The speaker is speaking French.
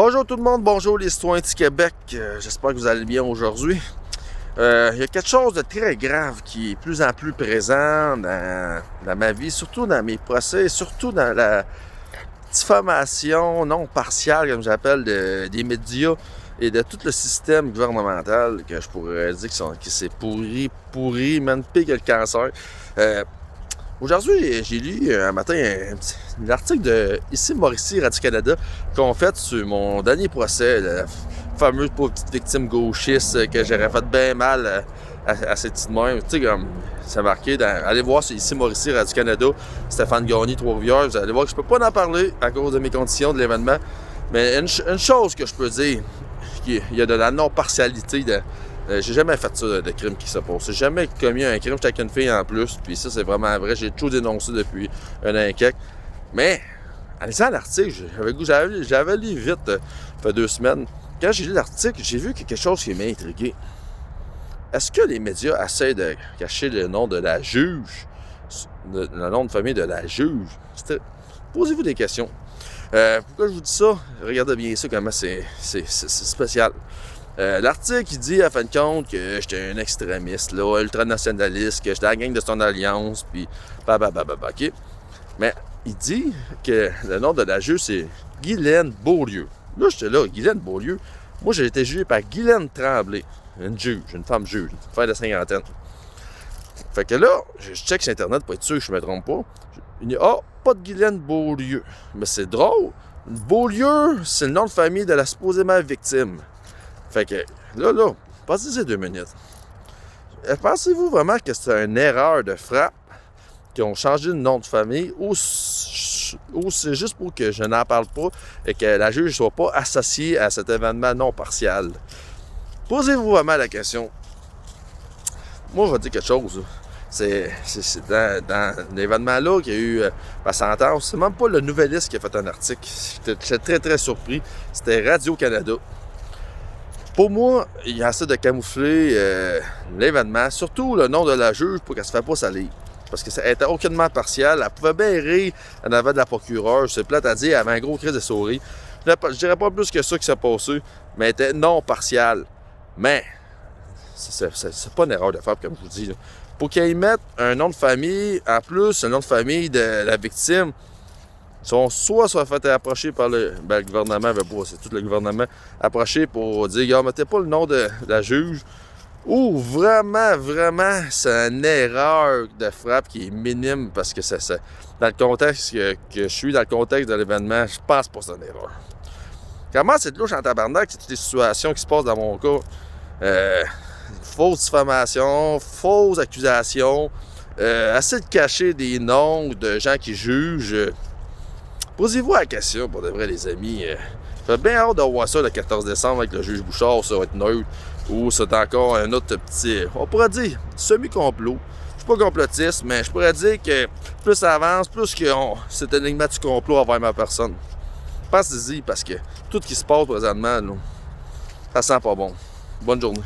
Bonjour tout le monde, bonjour les citoyens du Québec, j'espère que vous allez bien aujourd'hui. Il y a quelque chose de très grave qui est de plus en plus présent dans ma vie, surtout dans mes procès, surtout dans la diffamation non partiale, comme j'appelle, des médias et de tout le système gouvernemental que je pourrais dire que c'est pourri, même pire que le cancer. Aujourd'hui, j'ai lu un matin un article de ici Mauricie Radio-Canada qu'on fait sur mon dernier procès, la fameuse pauvre petite victime gauchiste que j'aurais fait bien mal à cette petite mère. Tu sais, comme c'est marqué, allez voir sur ici Mauricie Radio-Canada, Stéphane Gagné, Trois-Rivières, vous allez voir que je peux pas en parler à cause de mes conditions de l'événement. Mais une chose que je peux dire, il y a de la non-partialité j'ai jamais fait ça de crime qui se passe. J'ai jamais commis un crime, j'étais avec une fille en plus, puis ça c'est vraiment vrai, j'ai tout dénoncé depuis un an et quelques. Mais, en lisant l'article, j'avais lu vite, ça fait 2 semaines. Quand j'ai lu l'article, j'ai vu quelque chose qui m'a intrigué. Est-ce que les médias essaient de cacher le nom de la juge, le nom de famille de la juge? Posez-vous des questions. Pourquoi je vous dis ça? Regardez bien ça, comment c'est spécial. L'article, il dit, à fin de compte, que j'étais un extrémiste, là, ultranationaliste, que j'étais à la gang de son alliance, puis ok. Mais il dit que le nom de la juge, c'est Guylaine Beaulieu. Là, j'étais là, Guylaine Beaulieu. Moi, j'ai été jugé par Guylaine Tremblay, une juge, une femme juge, une femme de cinquantaine. Fait que là, je check sur Internet pour être sûr que je me trompe pas. Il dit, pas de Guylaine Beaulieu. Mais c'est drôle. Beaulieu, c'est le nom de famille de la supposément victime. Fait que, là, passez 2 minutes. Pensez-vous vraiment que c'est une erreur de frappe qu'ils ont changé le nom de famille ou c'est juste pour que je n'en parle pas et que la juge ne soit pas associée à cet événement non partial? Posez-vous vraiment la question. Moi, je vais dire quelque chose. C'est dans l'événement-là qu'il y a eu ma sentence. C'est même pas le Nouvelliste qui a fait un article. J'étais très, très surpris. C'était Radio-Canada. Pour moi, il essaie de camoufler l'événement, surtout le nom de la juge pour qu'elle se fasse pas salir. Parce qu'elle était aucunement partiale. Elle pouvait bien rire en avant de la procureure. C'est plate à dire, elle avait un gros cri de souris. Je dirais pas plus que ça qui s'est passé, mais elle était non partiale. Mais, c'est pas une erreur de frappe, comme je vous dis. Là. Pour qu'ils mettent un nom de famille, en plus, le nom de famille de la victime, soit fait approcher par le gouvernement, c'est tout le gouvernement, approché pour dire, gars, mettez pas le nom de la juge, ou vraiment, c'est une erreur de frappe qui est minime, parce que dans le contexte que je suis, dans le contexte de l'événement, je pense pas que c'est une erreur. Comment c'est de louche en tabarnak, c'est toutes les situations qui se passent dans mon cas. Fausse diffamation, fausse accusation, essayer de cacher des noms de gens qui jugent. Posez-vous la question, pour de vrai, les amis. J'ai bien hâte de voir ça le 14 décembre avec le juge Bouchard, ça va être neutre. Ou c'est encore un autre petit, on pourrait dire, semi-complot. Je suis pas complotiste, mais je pourrais dire que plus ça avance, plus que c'est un énigme du complot envers ma personne. Pensez-y, parce que tout ce qui se passe présentement, là, ça sent pas bon. Bonne journée.